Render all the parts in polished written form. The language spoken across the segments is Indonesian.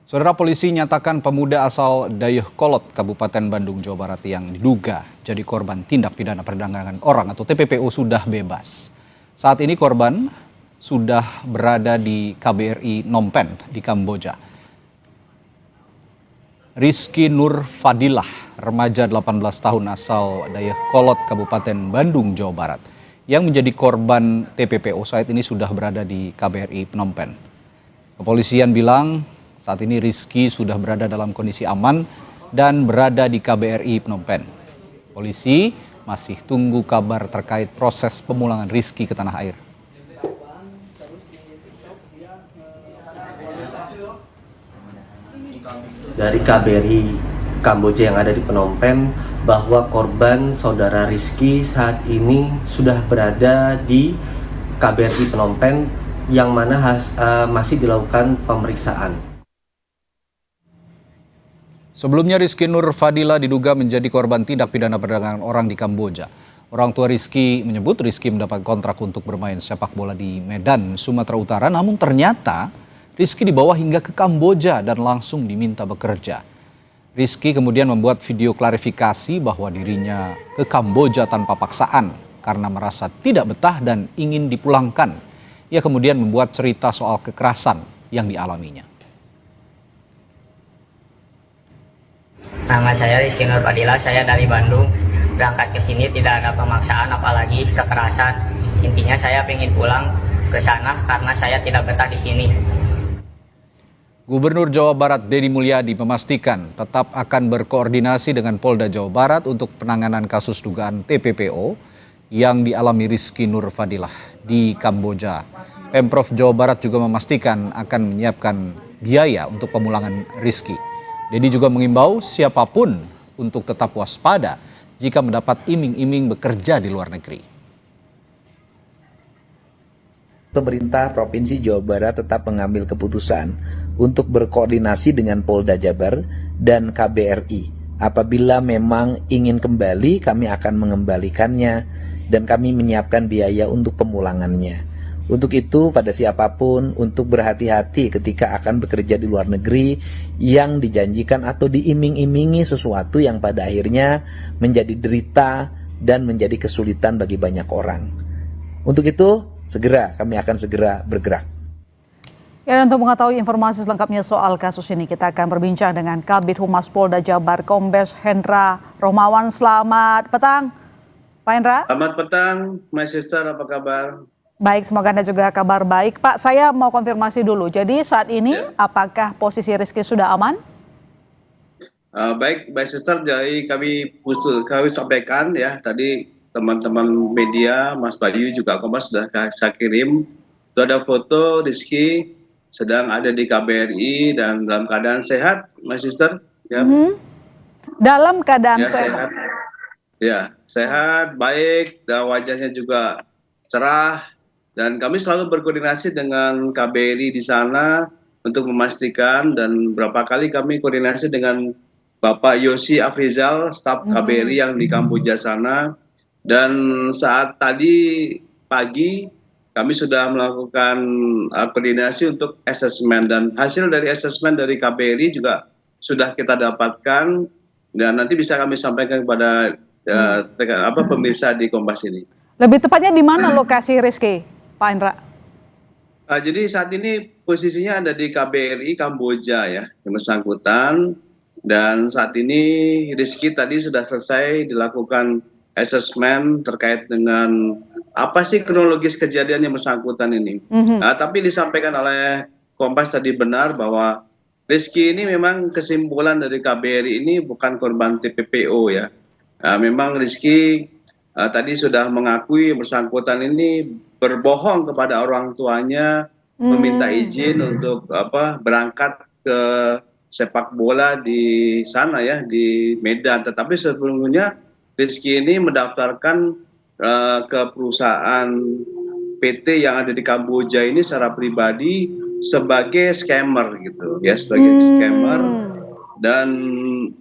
Saudara, polisi nyatakan pemuda asal Dayakolot, Kabupaten Bandung, Jawa Barat yang diduga jadi korban tindak pidana perdagangan orang atau TPPO sudah bebas. Saat ini korban sudah berada di KBRI Phnom Penh di Kamboja. Rizky Nur Fadilah, remaja 18 tahun asal Dayakolot, Kabupaten Bandung, Jawa Barat, yang menjadi korban TPPO saat ini sudah berada di KBRI Phnom Penh. Kepolisian bilang saat ini Rizky sudah berada dalam kondisi aman dan berada di KBRI Phnom Penh. Polisi masih tunggu kabar terkait proses pemulangan Rizky ke tanah air. Dari KBRI Kamboja yang ada di Phnom Penh bahwa korban saudara Rizky saat ini sudah berada di KBRI Phnom Penh yang mana masih dilakukan pemeriksaan. Sebelumnya Rizky Nur Fadilah diduga menjadi korban tindak pidana perdagangan orang di Kamboja. Orang tua Rizky menyebut Rizky mendapat kontrak untuk bermain sepak bola di Medan, Sumatera Utara, namun ternyata Rizky dibawa hingga ke Kamboja dan langsung diminta bekerja. Rizky kemudian membuat video klarifikasi bahwa dirinya ke Kamboja tanpa paksaan karena merasa tidak betah dan ingin dipulangkan. Ia kemudian membuat cerita soal kekerasan yang dialaminya. Nama saya Rizky Nur Fadilah, saya dari Bandung. Berangkat ke sini tidak ada pemaksaan apalagi kekerasan. Intinya saya ingin pulang ke sana karena saya tidak betah di sini. Gubernur Jawa Barat Deddy Mulyadi memastikan tetap akan berkoordinasi dengan Polda Jawa Barat untuk penanganan kasus dugaan TPPO yang dialami Rizky Nur Fadilah di Kamboja. Pemprov Jawa Barat juga memastikan akan menyiapkan biaya untuk pemulangan Rizky. Deddy juga mengimbau siapapun untuk tetap waspada jika mendapat iming-iming bekerja di luar negeri. Pemerintah Provinsi Jawa Barat tetap mengambil keputusan untuk berkoordinasi dengan Polda Jabar dan KBRI. Apabila memang ingin kembali, kami akan mengembalikannya dan kami menyiapkan biaya untuk pemulangannya. Untuk itu, pada siapapun untuk berhati-hati ketika akan bekerja di luar negeri yang dijanjikan atau diiming-imingi sesuatu yang pada akhirnya menjadi derita dan menjadi kesulitan bagi banyak orang. Untuk itu, kami akan segera bergerak. Ya, dan untuk mengetahui informasi selengkapnya soal kasus ini, kita akan berbincang dengan Kabid Humas Polda Jabar, Kombes Hendra Romawan. Selamat petang, Pak Hendra. Selamat petang, My Sister, apa kabar? Baik, semoga Anda juga kabar baik. Pak, saya mau konfirmasi dulu. Jadi saat ini apakah posisi Rizky sudah aman? Baik, My Sister, jadi kami sampaikan ya, tadi teman-teman media, Mas Bayu juga Kompas sudah saya kirim. Itu ada foto Rizky sedang ada di KBRI dan dalam keadaan sehat, My Sister. Ya. Dalam keadaan sehat. Ya, sehat, baik, dan wajahnya juga cerah. Dan kami selalu berkoordinasi dengan KBRI di sana untuk memastikan, dan berapa kali kami koordinasi dengan Bapak Yosi Afrizal, staf KBRI yang di Kamboja sana. Dan saat tadi pagi kami sudah melakukan koordinasi untuk asesmen, dan hasil dari asesmen dari KBRI juga sudah kita dapatkan dan nanti bisa kami sampaikan kepada pemirsa di Kompas ini. Lebih tepatnya di mana lokasi Rizky, Pak Hendra? Jadi saat ini posisinya ada di KBRI Kamboja ya, yang bersangkutan. Dan saat ini Rizky tadi sudah selesai dilakukan asesmen terkait dengan apa sih kronologis kejadian yang bersangkutan ini. Tapi disampaikan oleh Kompas tadi benar bahwa Rizky ini memang kesimpulan dari KBRI ini bukan korban TPPO ya. Memang Rizky tadi sudah mengakui bersangkutan ini berbohong kepada orang tuanya, meminta izin untuk berangkat ke sepak bola di sana ya, di Medan. Tetapi sebelumnya Rizky ini mendaftarkan ke perusahaan PT yang ada di Kamboja ini secara pribadi sebagai scammer gitu ya, sebagai scammer. Dan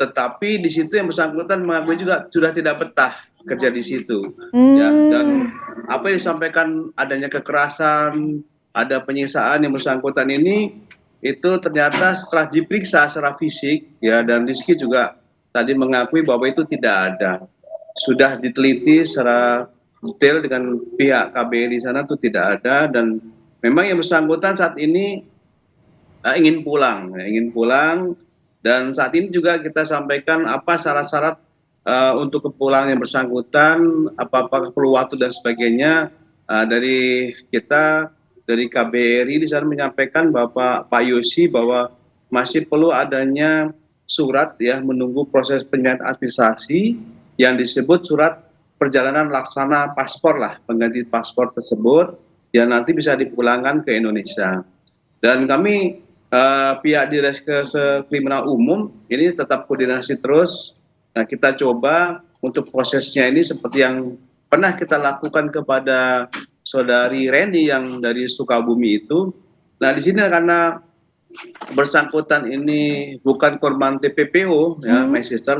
tetapi di situ yang bersangkutan mengakui juga sudah tidak betah kerja di situ ya, dan apa yang disampaikan adanya kekerasan, ada penyiksaan yang bersangkutan ini itu ternyata setelah diperiksa secara fisik ya, dan Rizky juga tadi mengakui bahwa itu tidak ada. Sudah diteliti secara detail dengan pihak KBRI sana itu tidak ada, dan memang yang bersangkutan saat ini ingin pulang, dan saat ini juga kita sampaikan apa syarat-syarat untuk kepulangan yang bersangkutan, apakah perlu waktu dan sebagainya. Dari kita dari KBRI di sana menyampaikan Pak Yosi bahwa masih perlu adanya surat ya, menunggu proses penyerahan administrasi yang disebut surat perjalanan laksana paspor lah, pengganti paspor tersebut yang nanti bisa dipulangkan ke Indonesia. Dan kami pihak Direskrimsus Kriminal Umum ini tetap koordinasi terus. Nah, kita coba untuk prosesnya ini seperti yang pernah kita lakukan kepada saudari Reni yang dari Sukabumi itu. Nah, di sini karena bersangkutan ini bukan korban TPPO ya, my sister,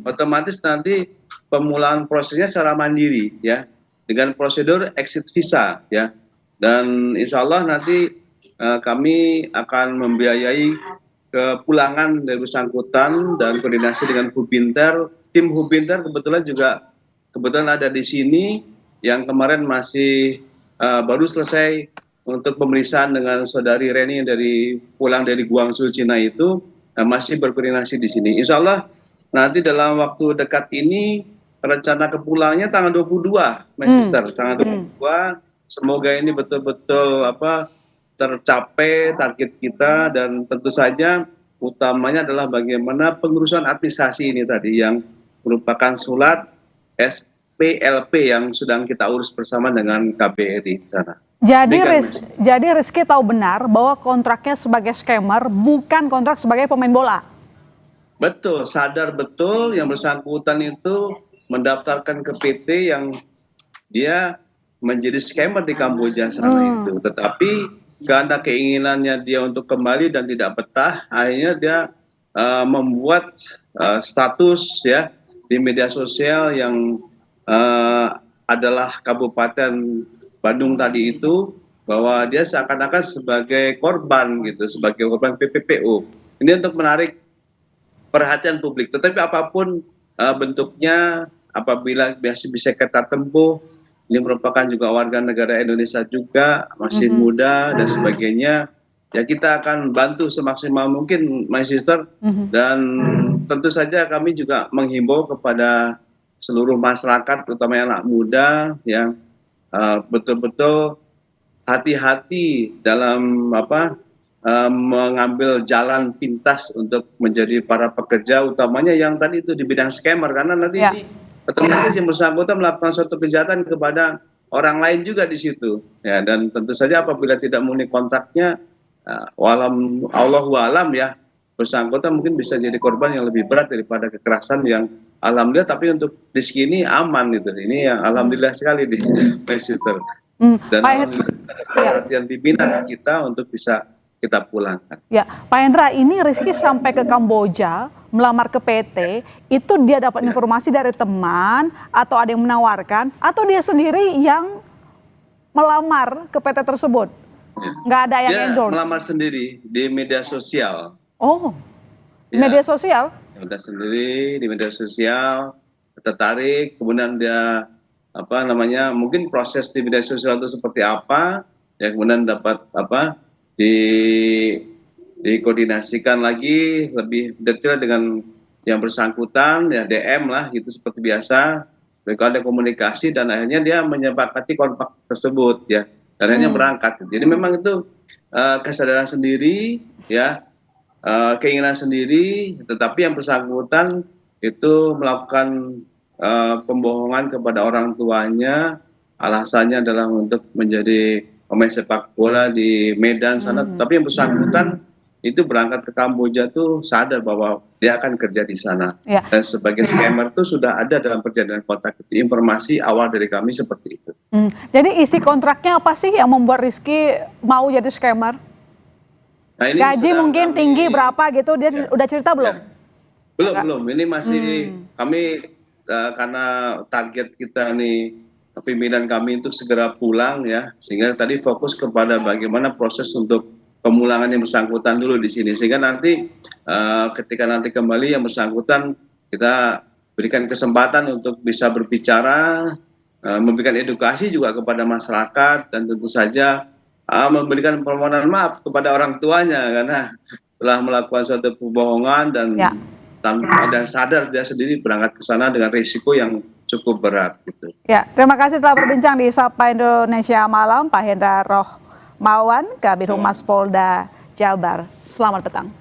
otomatis nanti pemulaan prosesnya secara mandiri ya, dengan prosedur exit visa ya, dan insya Allah nanti kami akan membiayai kepulangan dari bersangkutan dan koordinasi dengan Hubinter. Tim Hubinter kebetulan ada di sini, yang kemarin masih baru selesai untuk pemeriksaan dengan saudari Reni yang pulang dari Guangzhou, Cina itu, masih berkoordinasi di sini. Insya Allah nanti dalam waktu dekat ini rencana kepulangnya tanggal 22, my sister, tanggal 22. Semoga ini betul-betul tercapai target kita, dan tentu saja utamanya adalah bagaimana pengurusan administrasi ini tadi yang merupakan surat SPLP yang sedang kita urus bersama dengan KBRI di sana. Jadi Rizky tahu benar bahwa kontraknya sebagai scammer, bukan kontrak sebagai pemain bola. Betul, sadar betul yang bersangkutan itu mendaftarkan ke PT yang dia menjadi scammer di Kamboja sana itu. Tetapi karena keinginannya dia untuk kembali dan tidak betah, akhirnya dia membuat status ya di media sosial yang adalah Kabupaten Bandung tadi itu, bahwa dia seakan-akan sebagai korban gitu, sebagai korban PPPO. Ini untuk menarik perhatian publik. Tetapi apapun bentuknya, apabila bisa kita tempuh, ini merupakan juga warga negara Indonesia juga, masih muda dan sebagainya, ya kita akan bantu semaksimal mungkin, my sister. Dan tentu saja kami juga menghimbau kepada seluruh masyarakat, terutama anak muda, yang betul-betul hati-hati dalam mengambil jalan pintas untuk menjadi para pekerja, utamanya yang tadi itu di bidang scammer, karena nanti ini otomatis yang bersangkutan melakukan suatu kejahatan kepada orang lain juga di situ ya, dan tentu saja apabila tidak memenuhi kontraknya, Allahu alam ya, bersangkutan mungkin bisa jadi korban yang lebih berat daripada kekerasan yang alhamdulillah, tapi untuk Rizky ini aman gitu. Ini yang alhamdulillah sekali di sister. Dan alhamdulillah perhatian pimpinan kita untuk bisa kita pulangkan. Ya, Pak Hendra, ini Rizky sampai ke Kamboja melamar ke PT, itu dia dapat informasi dari teman atau ada yang menawarkan, atau dia sendiri yang melamar ke PT tersebut? Nggak ada yang endorse? Dia melamar sendiri di media sosial. Oh, media sosial? Udah sendiri di media sosial, tertarik, kemudian dia mungkin proses di media sosial itu seperti apa, ya kemudian dapat dikoordinasikan lagi lebih detail dengan yang bersangkutan, ya DM lah gitu seperti biasa, mereka ada komunikasi dan akhirnya dia menyepakati kontak tersebut ya, dan akhirnya berangkat. Jadi memang itu kesadaran sendiri ya, keinginan sendiri, tetapi yang bersangkutan itu melakukan pembohongan kepada orang tuanya, alasannya adalah untuk menjadi pemain sepak bola di Medan sana. Tapi yang bersangkutan itu berangkat ke Kamboja tuh sadar bahwa dia akan kerja di sana. Dan sebagai scammer tuh sudah ada dalam perjanjian kontrak itu. Informasi awal dari kami seperti itu. Jadi isi kontraknya apa sih yang membuat Rizky mau jadi scammer? Nah, ini gaji mungkin tinggi berapa gitu, dia udah cerita belum? Ya. Belum. Ini masih kami karena target kita nih, pimpinan kami untuk segera pulang ya, sehingga tadi fokus kepada bagaimana proses untuk pemulangan yang bersangkutan dulu di sini, sehingga nanti ketika nanti kembali yang bersangkutan kita berikan kesempatan untuk bisa berbicara, memberikan edukasi juga kepada masyarakat, dan tentu saja memberikan permohonan maaf kepada orang tuanya karena telah melakukan suatu kebohongan dan dan sadar dia sendiri berangkat ke sana dengan risiko yang cukup berat gitu. Ya, terima kasih telah berbincang di Sapa Indonesia Malam, Pak Hendra Rohmawan, Kabid Humas Polda Jabar. Selamat petang.